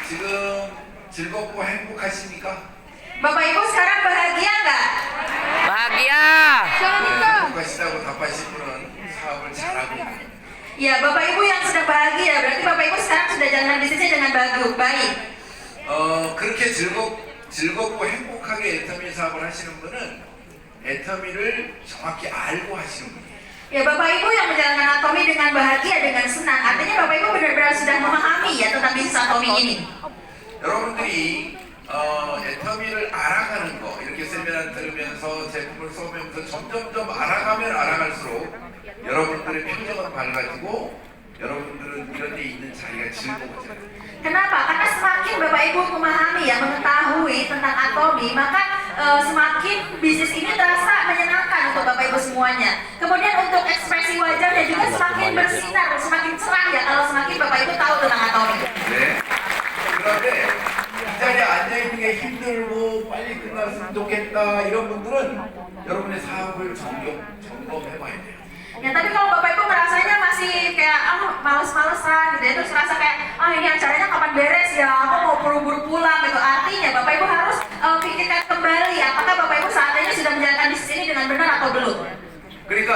지금 즐겁고 행복하십니까? Bapak Ibu sekarang bahagia nggak? Bahagia. 행복하시다고 답하신 분은 사업을 잘하고 있는. Ya, Bapak Ibu yang sudah bahagia, berarti Bapak Ibu sekarang sudah jalan bisnisnya dengan baik. 그렇게 즐겁고 행복하게 애터미 사업을 하시는 분은 애터미를 정확히 알고 하시는 분이에요. Ya, Bapak Ibu yang menjalankan Atomi dengan bahagia, dengan senang, artinya Bapak Ibu benar-benar sudah memahami ya tentang bisnis Atomi ini. 여러분들이 애터미를 알아가는 거, 이렇게 세미나 들으면서 제품을 써보면서 점점점 알아갈수록 여러분들의 표정은 밝아지고 여러분들은 이런 데 있는 자리가 즐거워져요. Kenapa? Karena semakin Bapak Ibu memahami ya, mengetahui tentang Atomi, maka semakin bisnis ini terasa menyenangkan untuk Bapak Ibu semuanya. Kemudian untuk ekspresi wajahnya juga semakin bersinar, semakin cerah ya kalau semakin Bapak Ibu tahu tentang Atomi. 네. 그런데 이 자리에 앉아있는 게 힘들고 빨리 끝났으면 좋겠다 이런 분들은 여러분의 사업을 점검해봐야 돼요. Ya, tapi kalau Bapak Ibu merasanya masih kayak males-malesan gitu ya, terus merasa kayak ini acaranya kapan beres ya, aku mau buru-buru pulang gitu. Artinya Bapak Ibu harus pikirkan kembali apakah Bapak Ibu saat ini sudah menjalankan bisnis ini dengan benar atau belum. 그러니까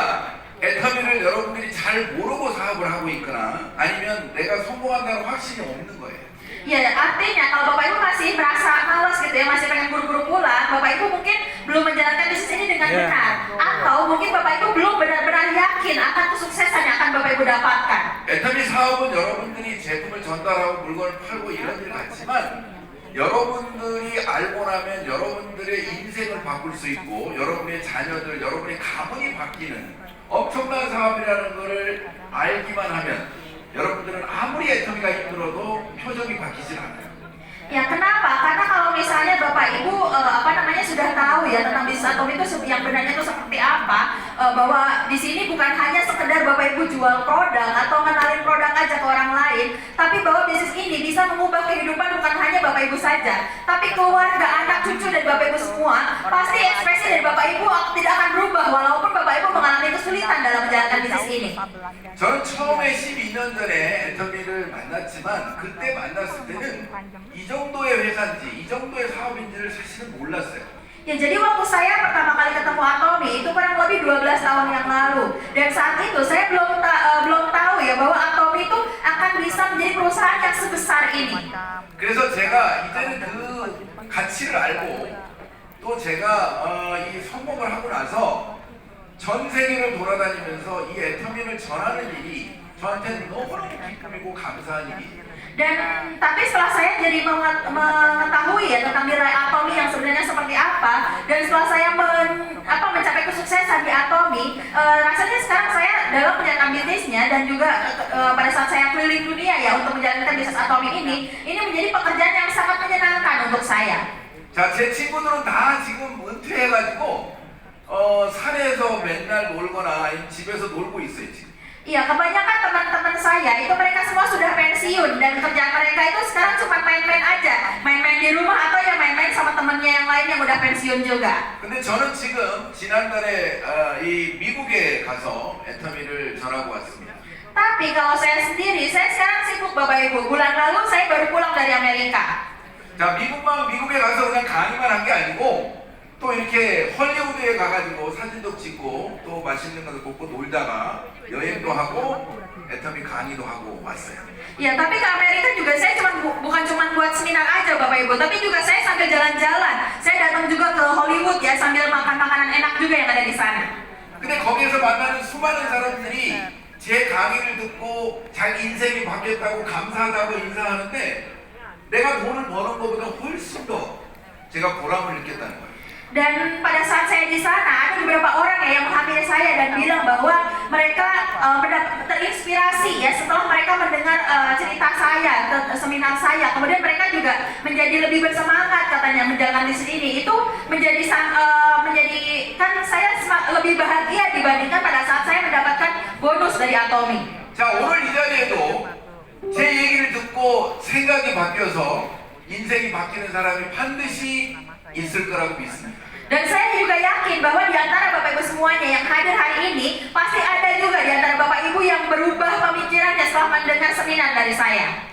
애터미를 여러분들이 잘 모르고 사업을 하고 있거나 아니면 내가 성공한다는 확신이 없는 거예요. Ya, artinya kalau Bapak Ibu masih merasa malas gitu ya, masih pengen buru-buru pulang, Bapak Ibu mungkin belum menjalankan bisnis ini dengan benar, atau mungkin Bapak Ibu belum benar-benar yakin akan kesuksesan yang akan Bapak Ibu dapatkan. 애터미 사업은 여러분들이 제품을 전달하고 물건을 팔고 이런 일 같지만 여러분들이 알고 나면 여러분들의 인생을 바꿀 수 있고 여러분의 자녀들, 여러분의 가문이 바뀌는 엄청난 사업이라는 것을 알기만 하면 여러분들은 아무리 애터미가 힘들어도 표정이 바뀌질 않아요. Ya, kenapa? Karena kalau misalnya Bapak Ibu sudah tahu ya tentang bisnis Atomi itu yang benarnya itu seperti apa, bahwa di sini bukan hanya sekedar Bapak Ibu jual produk atau ngenalin produk aja ke orang lain, tapi bahwa bisnis ini bisa mengubah kehidupan bukan hanya Bapak Ibu saja, tapi keluarga, anak cucu dan Bapak Ibu semua. Pasti ekspresi dari Bapak Ibu tidak akan berubah walaupun Bapak Ibu mengalami kesulitan dalam menjalankan bisnis ini. 저는 처음에 12년 전에 애터미를 만났지만 그때 만났을 때는 이 정도의 회사인지 이 정도의 사업인지를 사실은 몰랐어요. Ya, jadi waktu saya pertama kali ketemu Atomi itu kurang lebih 12 tahun yang lalu, dan saat itu saya belum tahu ya bahwa Atomi itu akan bisa menjadi perusahaan yang sebesar ini. 그래서 제가 이제는 그 가치를 알고 또 제가 이 성공을 하고 나서 전 세계를 돌아다니면서 이 애터미를 전하는 일이 저한테는 너무너무 기쁨이고 감사한 일이에요. Dan tapi setelah saya jadi mengetahui ya tentang nilai Atomi yang sebenarnya seperti apa, dan setelah saya mencapai kesuksesan di Atomi, rasanya sekarang saya dalam menjalankan bisnisnya dan juga pada saat saya keliling dunia ya untuk menjalankan bisnis Atomi ini menjadi pekerjaan yang sangat menyenangkan untuk saya. 자, 제 친구들은 다 지금 은퇴해가지고 산에서 맨날 놀거나 집에서 놀고 있어요 지금. Iya, kebanyakan teman-teman saya itu mereka semua sudah pensiun dan kerjaan mereka itu sekarang cuma main-main aja, main-main di rumah atau ya main-main sama temennya yang lain yang udah pensiun juga. 근데 저는 지금 지난달에 이 미국에 가서 애터미를 전하고 왔습니다. Tapi kalau saya sendiri, saya sekarang sibuk Bapak Ibu. Bulan lalu saya baru pulang dari Amerika. 자, 미국에 가서 그냥 강의만 한 게 아니고 또 이렇게 헐리우드에 가가지고 사진도 찍고 또 맛있는 것도 먹고 놀다가 여행도 하고 애터미 강의도 하고 왔어요. Ya, tapi ke Amerika juga saya bukan cuma buat seminar aja Bapak Ibu, tapi juga saya sambil jalan-jalan. Saya datang juga ke Hollywood ya sambil makan makanan enak juga yang ada di sana. 근데 거기에서 만나는 수많은 사람들이 제 강의를 듣고 자기 인생이 바뀌었다고 감사하다고 인사하는데 내가 돈을 버는 것보다 훨씬 더 제가 보람을 느꼈다는 거예요. Dan pada saat saya di sana ada beberapa orang ya yang menghampiri saya dan bilang bahwa mereka terinspirasi ya setelah mereka mendengar cerita saya, seminar saya. Kemudian mereka juga menjadi lebih bersemangat katanya menjalankan bisnis ini. Itu menjadikan saya lebih bahagia dibandingkan pada saat saya mendapatkan bonus dari Atomi. 자, 오늘 이 자리에도 제 얘기를 듣고 생각이 바뀌어서 인생이 바뀌는 사람이 반드시 있을 거라고 믿습니다. Dan saya juga yakin bahwa di antara Bapak Ibu semuanya yang hadir hari ini pasti ada juga di antara Bapak Ibu yang berubah pemikirannya setelah mendengar seminar dari saya.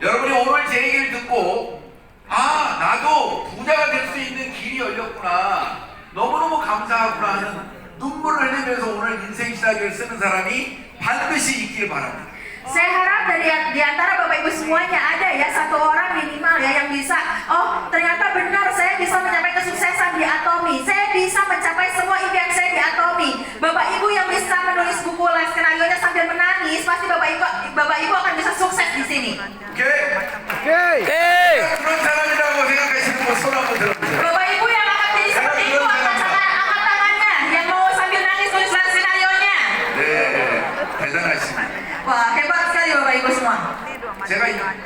여러분이 오늘 제 얘기를 듣고 듣고 아 나도 부자가 될 수 있는 길이 열렸구나, 너무너무 감사하구나 하는 눈물을 흘리면서 오늘 인생 시나리오를 쓰는 사람이 반드시 있길 바랍니다. Saya harap di antara Bapak Ibu semuanya ada ya satu orang minimal ya yang bisa, oh ternyata benar saya bisa mencapai kesuksesan di Atomi, saya bisa mencapai semua impian saya di Atomi. Bapak Ibu yang bisa menulis buku live skenario-nya sambil menangis, pasti Bapak Ibu akan bisa sukses di sini. 오케이? 오케이. 그런 사람이라고 생각하시는 분 손 한번 들어보세요. Bapak Ibu yang akan jadi seperti itu angkat tangannya, yang mau sambil nangis tulis live skenario-nya. 네, 대단하십니다. Wah hebat sekali Bapak Ibu semua. 제가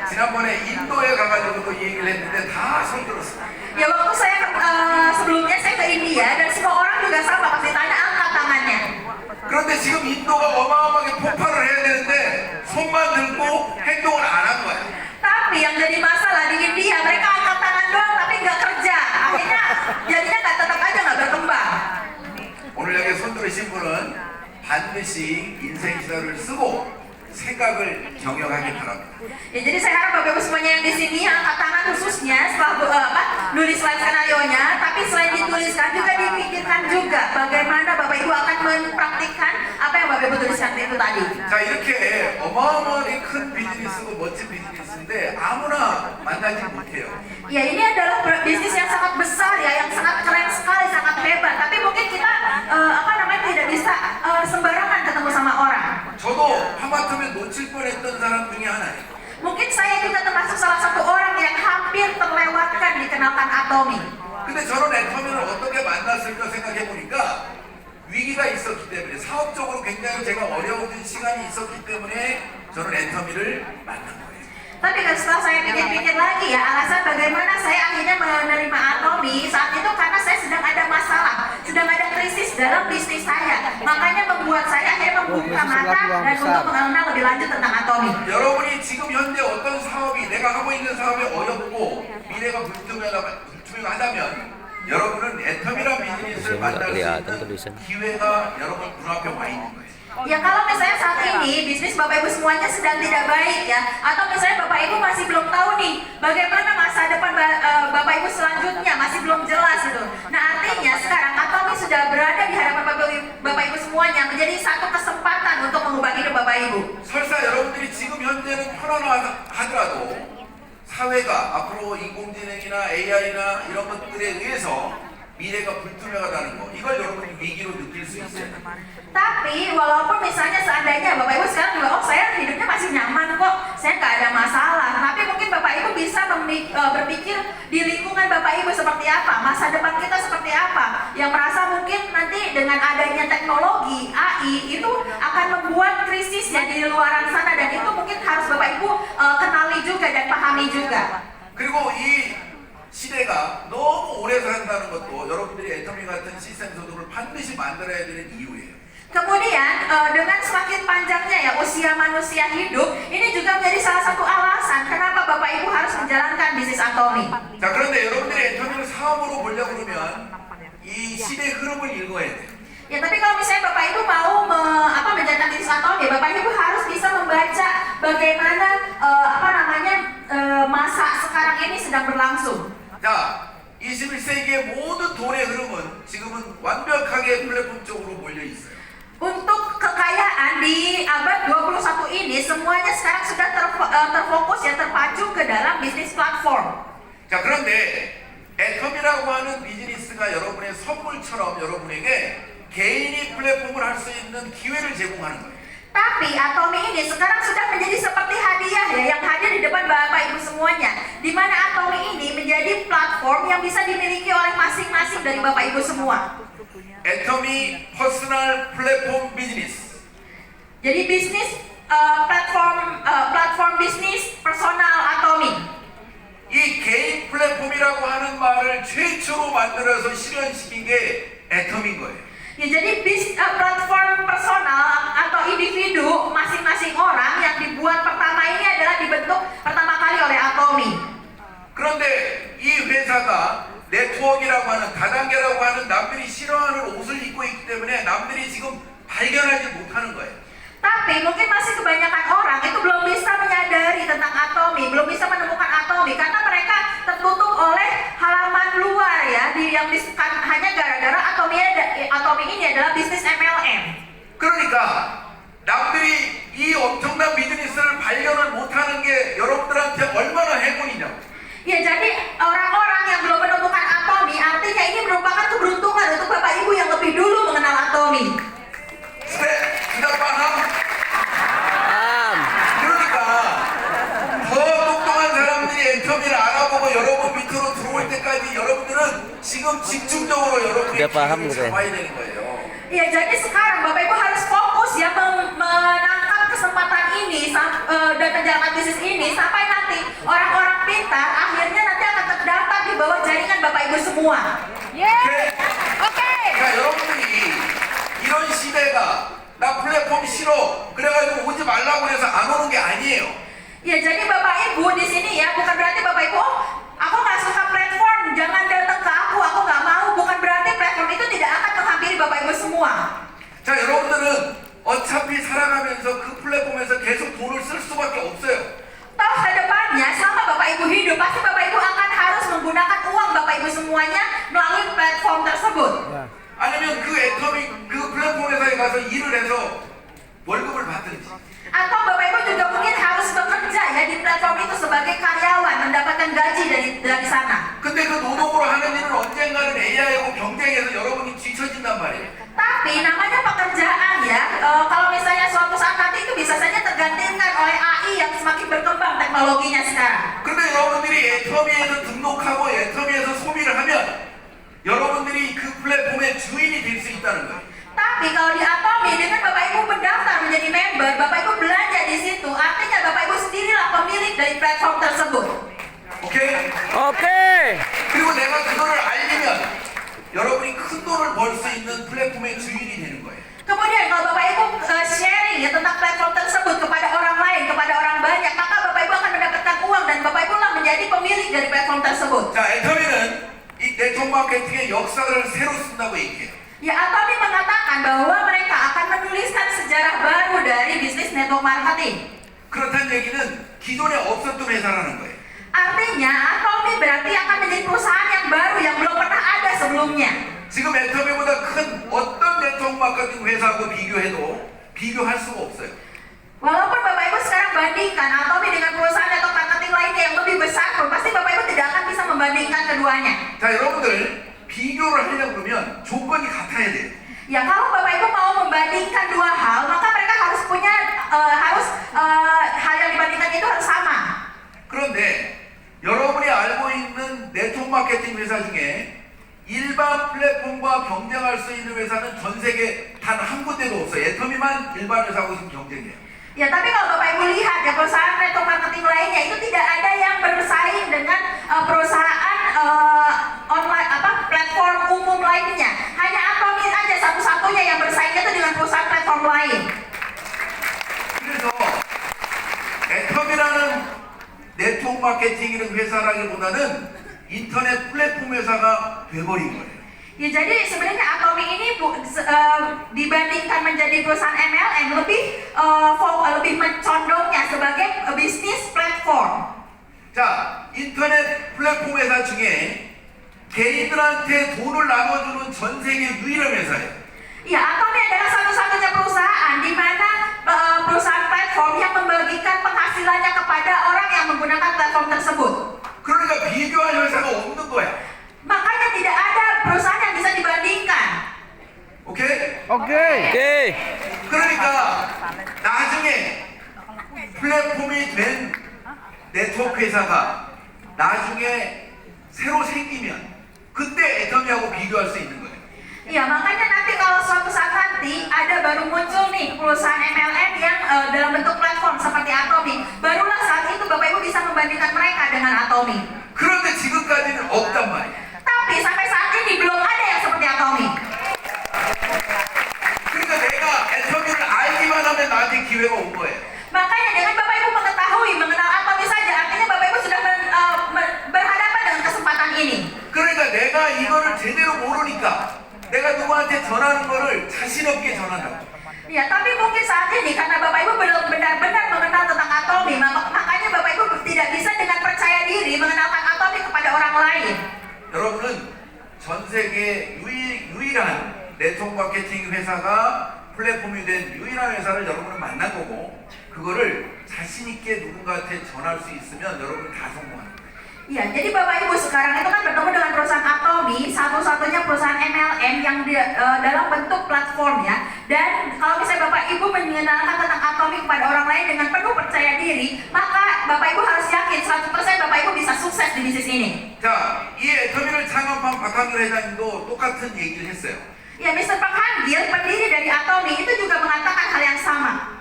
지난번에 인도에 가가지고도 이 얘기를 했는데 다 손 들었어요. Ya waktu saya sebelumnya saya ke India dan semua orang juga sama pas ditanya angkat tangannya. 그런데 지금 인도가 어마어마하게 폭발을 해야 되는데 손만 들고 행동을 안 한 거야. Tapi yang jadi masalah di India mereka angkat tangan doang tapi nggak kerja. Akhirnya jadinya nggak tetap aja nggak berkembang. 오늘 여기 손 들으신 분은 반드시 인생 시나리오를 쓰고 생각을 경영하기 바랍니다. Ya jadi saya harap Bapak Ibu semuanya yang di sini yang angkat tangan khususnya setelah nulis slide skenario-nya, tapi selain dituliskan juga dipikirkan juga bagaimana Bapak Ibu akan mempraktikkan apa yang Bapak Ibu tuliskan itu tadi. 자 이렇게 어마어마하게 큰 비즈니스고 멋진 비즈니스인데 아무나 만나지 못해요. Ya ini adalah bisnis yang sangat besar ya, yang sangat keren sekali, sangat hebat. Tapi mungkin kita tidak bisa sembarangan ketemu sama orang. 저도 하마터면 놓칠 뻔했던 사람 중에 하나예요. Mungkin saya juga termasuk salah satu orang yang hampir terlewatkan dikenalkan Atomi. 근데 저는 애터미를 어떻게 만났을까 생각해 보니까 위기가 있었기 때문에, 사업적으로 굉장히 제가 어려워진 시간이 있었기 때문에 저는 애터미를 만난 거예요. Tapi kan setelah saya pikir-pikir lagi ya, alasan bagaimana saya akhirnya menerima Atomi saat itu karena saya sedang ada masalah, sedang ada krisis dalam bisnis saya. Makanya membuat saya akhirnya membuka mata dan untuk mengenal lebih lanjut tentang Atomi. 여러분이 지금 현재 어떤 사업이, 내가 하고 있는 사업이 어렵고 미래가 불투명하다면 여러분은 애터미란 비즈니스를 만날 수 있는 기회가 여러분 눈앞에 와 있는 거예요. Ya kalau misalnya saat ini bisnis Bapak Ibu semuanya sedang tidak baik ya, atau misalnya Bapak Ibu masih belum tahu nih bagaimana masa depan Bapak Ibu selanjutnya masih belum jelas gitu. Nah artinya sekarang Atomi sudah berada di hadapan Bapak Ibu semuanya menjadi satu kesempatan untuk mengubah hidup Bapak Ibu. 설사 여러분들이 지금 현재는 편안하더라도 사회가 앞으로 인공지능이나 AI나 이런 것들에 의해서 미래가 불투명하다는 거, 이걸 여러분이 위기로 느낄 수 있어요. Tapi walaupun misalnya seandainya Bapak Ibu sekarang juga, oh saya hidupnya masih nyaman kok, saya nggak ada masalah. Tapi mungkin Bapak Ibu bisa berpikir di lingkungan Bapak Ibu seperti apa, masa depan kita seperti apa. Yang merasa mungkin nanti dengan adanya teknologi AI itu akan membuat krisisnya di luaran sana, dan itu mungkin harus Bapak Ibu kenali juga dan pahami juga. 그리고 이 시대가 너무 오래 산다는 것도 여러분들이 애터미 같은 시스템 소득을 반드시 만들어야 되는 이유예요. Kemudian dengan semakin panjangnya ya usia manusia hidup, ini juga menjadi salah satu alasan kenapa Bapak Ibu harus menjalankan bisnis Atomi. 자, 그런데 여러분들이 애터미를 사업으로 보려고 그러면 이 시대의 흐름을 읽어야 돼요. Ya tapi kalau misalnya Bapak Ibu mau menjalankan bisnis Atomi, Bapak Ibu harus bisa membaca bagaimana masa sekarang ini sedang berlangsung. 자, 21세기의 모든 돈의 흐름은 지금은 완벽하게 플랫폼 쪽으로 몰려 있어요. Untuk kekayaan di abad 21 ini semuanya sekarang sudah terfokus ya, terpacu ke dalam bisnis platform. 자, 그런데 애터미라고 하는 비즈니스가 여러분의 선물처럼 여러분에게 개인이 플랫폼을 할 수 있는 기회를 제공하는 거예요. Tapi Atomi ini sekarang sudah menjadi seperti hadiah ya yang hadir di depan Bapak Ibu semuanya, di mana Atomi ini menjadi platform yang bisa dimiliki oleh masing-masing dari Bapak Ibu semua. 애터미 퍼스널 플랫폼 비즈니스. Jadi bisnis platform bisnis personal Atomi. 이 개인 플랫폼이라고 하는 말을 최초로 만들어서 실현시킨 게 애터미인 거예요. Ya, jadi platform personal atau individu masing-masing orang yang dibuat pertama ini adalah dibentuk pertama kali oleh Atomi. 그런데 이 회사가 네트워크라고 하는 다단계라고 하는 남들이 싫어하는 옷을 입고 있기 때문에 남들이 지금 발견하지 못하는 거예요. Tapi mungkin masih kebanyakan orang itu belum bisa menyadari tentang Atomi, belum bisa menemukan Atomi karena adalah bisnis MLM. 그러니까 남들이 이 엄청난 비즈니스를 발견을 못하는 게 여러분들한테 얼마나 행운이냐고. Ya, jadi orang-orang yang belum menemukan Atomy, artinya ini merupakan keberuntungan untuk Bapak Ibu yang lebih dulu mengenal Atomy. sudah paham? Paham. 그러니까 더 똑똑한 사람들이 엔터미를 알아보고 여러분 밑으로 들어올 때까지 여러분들은 지금 집중적으로 여러분의 Udah paham 기회를 gitu ya? 잡아야 되는 거예요. Ya, jadi sekarang Bapak Ibu harus fokus ya menangkap kesempatan ini dan menjalankan bisnis ini sampai nanti orang-orang pintar akhirnya nanti akan terdapat di bawah jaringan Bapak Ibu semua. 그러니까 여러분들이 이런 시대가 나 플랫폼 싫어 그래가지고 오지 말라고 해서 안 오는 게 아니에요. Ya, jadi Bapak Ibu di sini ya bukan berarti Bapak Ibu, oh, aku nggak suka platform, jangan datang ke aku nggak mau. Bukan berarti platform itu tidak akan menghampiri Bapak Ibu semua. 자, 여러분들은 어차피 살아가면서 그 플랫폼에서 계속 돈을 쓸 수밖에 없어요. Toh kedepannya selama Bapak Ibu hidup pasti Bapak Ibu akan harus menggunakan uang Bapak Ibu semuanya melalui platform tersebut. 아니면 그 애터미 그 플랫폼 회사에 가서 일을 해서 월급을 받든지. Atau Bapak Ibu juga mungkin harus bekerja ya di platform itu sebagai karyawan mendapatkan gaji dari sana. 근데 그 노동으로 하는 일은 언젠가는 AI하고 경쟁해서 여러분이 뒤처진단 말이에요. Tapi namanya pekerjaan ya, kalau misalnya suatu saat nanti itu bisa saja tergantikan oleh AI yang semakin berkembang teknologinya sekarang. 근데 여러분들이 애터미에서 등록하고 애터미에서 소비를 하면 여러분들이 그 플랫폼의 주인이 될 수 있다는 거예요. Tapi kalau di Atomy dengan Bapak Ibu mendaftar menjadi member, Bapak Ibu belanja di situ, artinya Bapak Ibu sendirilah pemilik dari platform tersebut. 오케이? Oke. 그리고 내가 그거를 알리면 여러분이 큰 돈을 벌 수 있는 플랫폼의 주인이 되는 거예요. Kemudian kalau Bapak Ibu sharing ya tentang platform tersebut kepada orang lain, kepada orang banyak, maka Bapak Ibu akan mendapatkan uang dan Bapak Ibu lah menjadi pemilik dari platform tersebut. 자, 애터미는 이 네트워크 마케팅의 역사를 새로 쓴다고 얘기해요. Ya, Atomy mengatakan bahwa mereka akan menuliskan sejarah baru dari bisnis network marketing. 그렇다는 얘기는 기존에 없었던 회사라는 거예요. Artinya, Atomy berarti akan menjadi perusahaan yang baru yang belum pernah ada sebelumnya. 지금 애터미보다 큰 어떤 네트워크 마케팅 회사하고 비교해도 비교할 수가 없어요. Walaupun Bapak Ibu sekarang bandingkan Atomy dengan perusahaan network marketing lainnya yang lebih besar pun, pasti Bapak Ibu tidak akan bisa membandingkan keduanya. 자, 여러분들 비교를 하려고 그러면 조건이 같아야 돼요. Ya, kalau Bapak Ibu mau membandingkan dua hal, maka mereka harus punya hal yang dibandingkan itu harus sama. 그런데 여러분이 알고 있는 네트워크 마케팅 회사 중에 일반 플랫폼과 경쟁할 수 있는 회사는 전 세계 단 한 군데도 없어요. 애터미만 일반 회사하고 지금 경쟁해요. Ya, tapi kalau Bapak Ibu lihat ya perusahaan network marketing lainnya itu tidak ada yang bersaing dengan perusahaan online platform umum lainnya. Hanya Atomy aja satu-satunya yang bersaing itu dengan perusahaan platform lain. 그래서 애터미라는 네트워크 마케팅이라는 회사라기보다는 인터넷 플랫폼 회사가 돼버린 거예요. Ya, jadi sebenarnya Atomy ini dibandingkan menjadi perusahaan MLM lebih mencondongnya sebagai bisnis platform. 자, 인터넷 플랫폼 회사 중에 개인들한테 돈을 나눠주는 전 세계 유일한 회사예요. Ya, Atomy adalah satu-satunya perusahaan di mana perusahaan platform yang membagikan penghasilannya kepada orang yang menggunakan platform tersebut. 그러니까 비교할 회사가 없는 거야. Makanya tidak ada perusahaan yang bisa dibandingkan. 오케이? Oke. 그러니까 나중에 플랫폼이 된 네트워크 회사가 나중에 새로 생기면 그때 애터미하고 비교할 수 있는 거예요. Ya, makanya nanti kalau suatu saat nanti ada baru muncul nih perusahaan MLM yang dalam bentuk platform seperti Atomy, barulah saat itu Bapak Ibu bisa membandingkan mereka dengan Atomy. 그런데 지금까지는 없단 말이에요. Tapi sampai saat ini belum ada yang seperti Atomy. 그러니까 내가 애터미를 알기만 하면 나한테 기회가 온 거예요. Makanya dengan Bapak Ibu mengetahui, mengenal Atomy saja, artinya Bapak Ibu sudah berhadapan dengan kesempatan ini. 그러니까 내가 이거를 제대로 모르니까 내가 누구한테 전하는 거를 자신 없게 전한다. Ya, tapi mungkin saat ini karena Bapak Ibu belum benar-benar mengenal tentang Atomy, makanya Bapak Ibu tidak bisa dengan percaya diri mengenalkan Atomy kepada orang lain. 여러분은 전 세계 유일한 네트워크 마케팅 회사가 플랫폼이 된 유일한 회사를 여러분은 만난 거고, 그거를 자신 있게 누군가한테 전할 수 있으면 여러분 다 성공하는 거예요. Iya, jadi Bapak Ibu sekarang itu kan bertemu dengan perusahaan Atomi, satu-satunya perusahaan MLM yang dalam bentuk platform ya. Dan kalau misalnya Bapak Ibu mengenalkan tentang Atomi kepada orang lain dengan penuh percaya diri, maka Bapak Ibu harus yakin 100% Bapak Ibu bisa sukses di bisnis ini. 자, 이 애터미를 창업한 박한길 회장님도 똑같은 얘기를 했어요. Ya, Mr. Pak Hangil, pendiri dari Atomi itu juga mengatakan hal yang sama.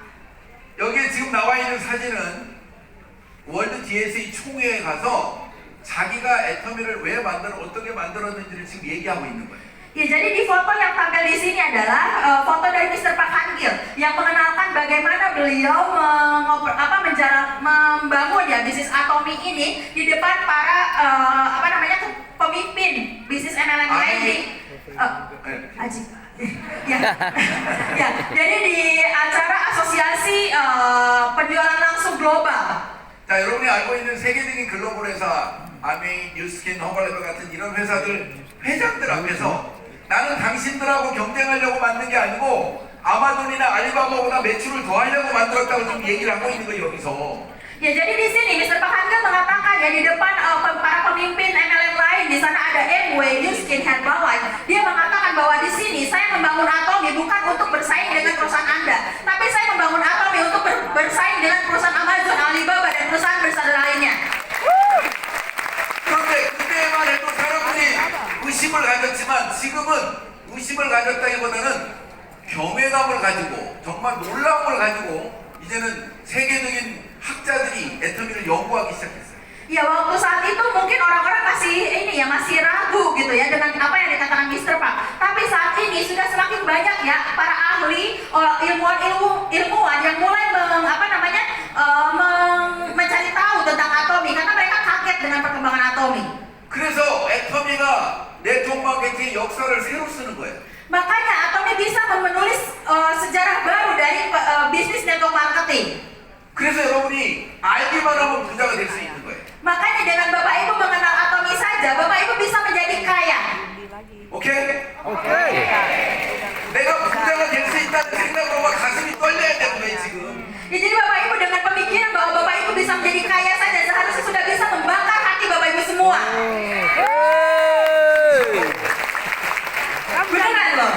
여기에 지금 나와 있는 사진은 월드 DSA 총회에 가서 자기가 애터미를 왜 어떻게 만들었는지를 지금 얘기하고 있는 거예요. Ya, jadi di foto yang tampil di sini adalah foto dari Mr. Pak Hangil yang mengenalkan bagaimana beliau membangun ya bisnis Atomi ini di depan para pemimpin bisnis MLM lain di Aji. Ya. Ya, jadi di acara asosiasi penjualan langsung global. 자, 여러분이 알고 있는 세계적인 글로벌 회사 아메이, 뉴스킨, 허벌레버 같은 이런 회사들 회장들 앞에서 나는 당신들하고 경쟁하려고 만든 게 아니고 아마존이나 알리바바보다 매출을 더 하려고 만들었다고 지금 얘기를 하고 있는 거예요, 여기서. Ya, jadi di sini Mr. Pak Hangil mengatakan ya di depan para pemimpin MLM lain, di sana ada Amway, New Skin, Herbalife. Dia mengatakan bahwa di sini saya membangun Atomi bukan untuk bersaing dengan perusahaan Anda, tapi saya membangun Atomi untuk bersaing dengan perusahaan Amazon, Alibaba dan perusahaan besar lainnya. 그런데 그때만 해도 사람들이 의심을 가졌지만 지금은 의심을 가졌다기보다는 경외감을 가지고 정말 놀라움을 가지고 이제는 세계적인 학자들이 애터미를 연구하기 시작했어요. Ya, waktu saat itu mungkin orang-orang masih ragu gitu ya dengan apa yang dikatakan Mr. Pak. Tapi saat ini sudah semakin banyak ya para ahli, ilmuwan yang mulai mencari tahu tentang Atomi karena mereka kaget dengan perkembangan Atomi. 그래서 애터미가 네트워크 마케팅의 역사를 새로 쓰는 거예요. Makanya Atomi bisa menulis sejarah baru dari bisnis network marketing. 그래서 여러분이 알기만 하면 부자가 될 수 있는 거예요. Makanya dengan Bapak Ibu mengenal Atomi saja, Bapak Ibu bisa menjadi kaya. 오케이? 오케이. 내가 부자가 될 수 있다는 생각으로 막 가슴이 떨려야 되는 거예요, 지금. Ya, jadi Bapak Ibu dengan pemikiran bahwa Bapak Ibu bisa menjadi kaya saja seharusnya sudah bisa membakar hati Bapak Ibu semua. Beneran loh.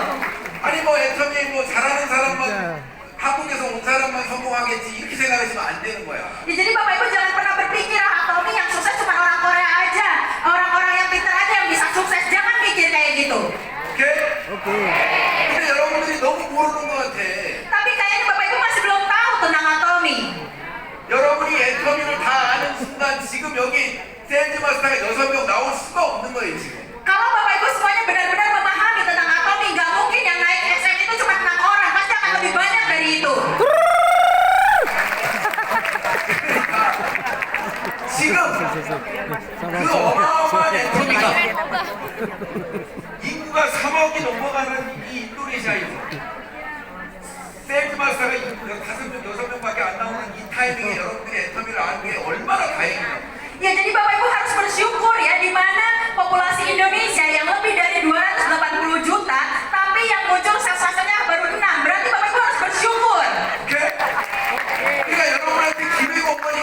아니 뭐 애터미 뭐 잘하는 사람만 한국에서 온 사람만 성공하겠지 이렇게 생각하시면 안 되는 거야. Ya, jadi Bapak Ibu jangan pernah berpikir Atomi yang sukses cuma orang Korea aja, orang-orang yang pintar aja yang bisa sukses. Jangan mikir kayak gitu. 오케이? 근데 여러분들이 너무 모르는 것 같아. Tapi kayaknya Bapak Ibu masih belum tahu tentang Atomi. 여러분이 애터미를 다 아는 순간 지금 여기 샌즈 마스터가 6명 나올 수가 없는 거예요 지금. Kalau Bapak Ibu semuanya benar-benar memahami tentang Atomi, nggak mungkin yang naik SM itu cuma 6 orang, pasti akan lebih banyak dari itu. 지금 그 어마어마한 애터미가 인구가 3억이 넘어가는 이 인도네시아에서 샌즈 마스터가 5명, 6명밖에 안 나오는 이 타이밍에 여러분들이 애터미를 아는 게 얼마나 다행이에요. Ya, jadi Bapak Ibu harus bersyukur ya di mana populasi Indonesia